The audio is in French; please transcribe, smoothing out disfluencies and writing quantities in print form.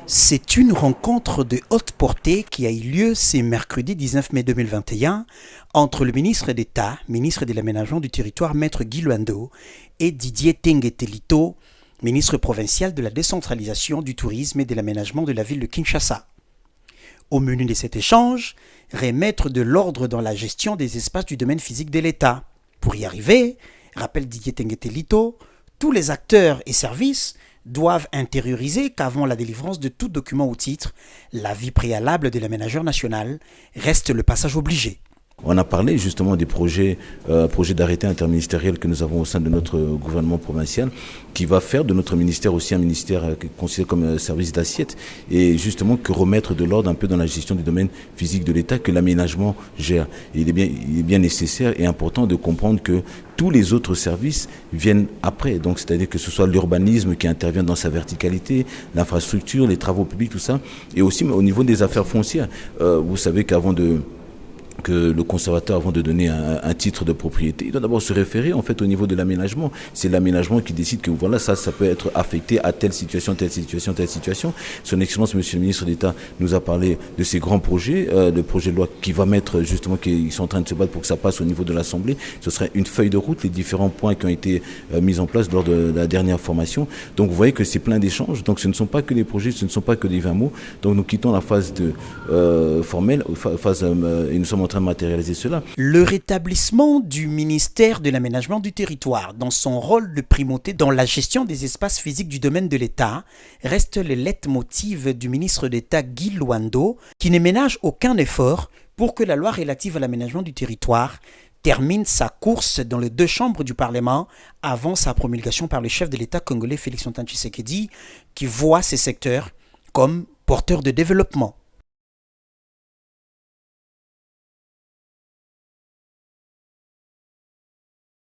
C'est une rencontre de haute portée qui a eu lieu ce mercredi 19 mai 2021 entre le ministre d'État, ministre de l'Aménagement du Territoire, Maître Guy Luando, et Didier Tengue-Telito, ministre provincial de la décentralisation, du tourisme et de l'aménagement de la ville de Kinshasa. Au menu de cet échange, remettre de l'ordre dans la gestion des espaces du domaine physique de l'État. Pour y arriver, rappelle Didier Tengue-Telito, tous les acteurs et services doivent intérioriser qu'avant la délivrance de tout document ou titre, l'avis préalable de l'aménageur national reste le passage obligé. On a parlé justement des projets d'arrêté interministériel que nous avons au sein de notre gouvernement provincial, qui va faire de notre ministère aussi un ministère considéré comme service d'assiette, et justement que remettre de l'ordre un peu dans la gestion du domaine physique de l'État que l'aménagement gère. Et il est bien nécessaire et important de comprendre que tous les autres services viennent après, donc c'est-à-dire que ce soit l'urbanisme qui intervient dans sa verticalité, l'infrastructure, les travaux publics, tout ça, et aussi au niveau des affaires foncières. Vous savez que le conservateur, avant de donner un titre de propriété, il doit d'abord se référer en fait au niveau de l'aménagement. C'est l'aménagement qui décide que voilà, ça peut être affecté à telle situation, telle situation, telle situation. Son Excellence, Monsieur le Ministre d'État, nous a parlé de ces grands projets, le projet de loi qui va mettre justement, qu'ils sont en train de se battre pour que ça passe au niveau de l'Assemblée. Ce serait une feuille de route, les différents points qui ont été mis en place lors de la dernière formation. Donc vous voyez que c'est plein d'échanges. Donc ce ne sont pas que les projets, ce ne sont pas que des 20 mots. Donc nous quittons la phase formelle, et nous sommes en train de matérialiser cela. Le rétablissement du ministère de l'Aménagement du Territoire dans son rôle de primauté dans la gestion des espaces physiques du domaine de l'État reste le leitmotiv du ministre d'État Guy Luando, qui ne ménage aucun effort pour que la loi relative à l'aménagement du territoire termine sa course dans les deux chambres du Parlement avant sa promulgation par le chef de l'État congolais Félix Antoine Tshisekedi, qui voit ces secteurs comme porteurs de développement.